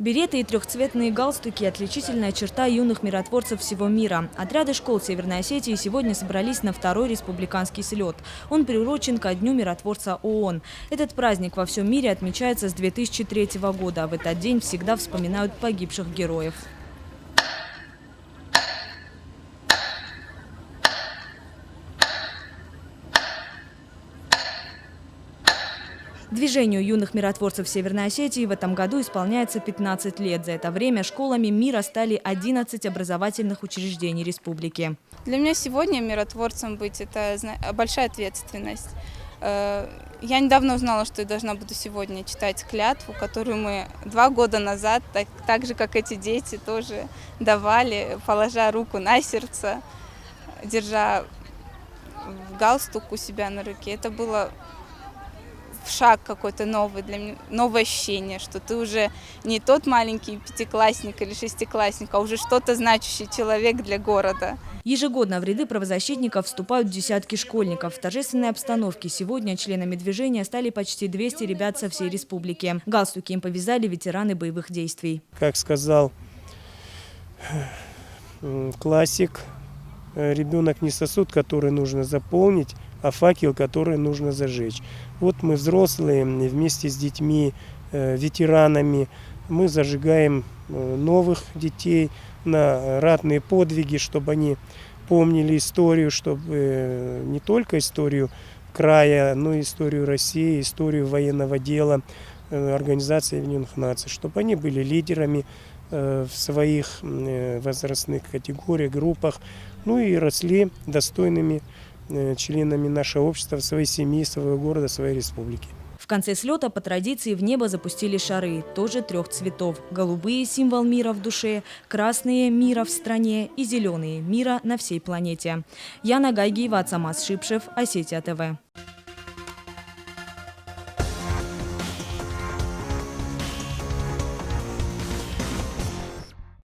Береты и трехцветные галстуки – отличительная черта юных миротворцев всего мира. Отряды школ Северной Осетии сегодня собрались на второй республиканский слет. Он приурочен ко Дню миротворца ООН. Этот праздник во всем мире отмечается с 2003 года. В этот день всегда вспоминают погибших героев. Движению юных миротворцев Северной Осетии в этом году исполняется 15 лет. За это время школами мира стали 11 образовательных учреждений республики. Для меня сегодня миротворцем быть – это большая ответственность. Я недавно узнала, что я должна буду сегодня читать клятву, которую мы 2 года назад, так же как эти дети, тоже давали, положа руку на сердце, держа галстук у себя на руке. Это было шаг какой-то новый для меня, новое ощущение, что ты уже не тот маленький пятиклассник или шестиклассник, а уже что-то значащий человек для города. Ежегодно в ряды правозащитников вступают десятки школьников. В торжественной обстановке сегодня членами движения стали почти 200 ребят со всей республики. Галстуки им повязали ветераны боевых действий. Как сказал классик, ребенок не сосуд, который нужно заполнить, а факел, который нужно зажечь. Вот мы, взрослые, вместе с детьми, ветеранами, мы зажигаем новых детей на ратные подвиги, чтобы они помнили историю, чтобы не только историю края, но и историю России, историю военного дела Организации Объединенных Наций, чтобы они были лидерами в своих возрастных категориях, группах, ну и росли достойными членами нашего общества, своей семьи, своего города, своей республики. В конце слета по традиции в небо запустили шары, тоже 3 цветов. Голубые – символ мира в душе, красные – мира в стране и зеленые – мира на всей планете. Яна Гайгиева, Ацамаз Шипшев, Осетия ТВ.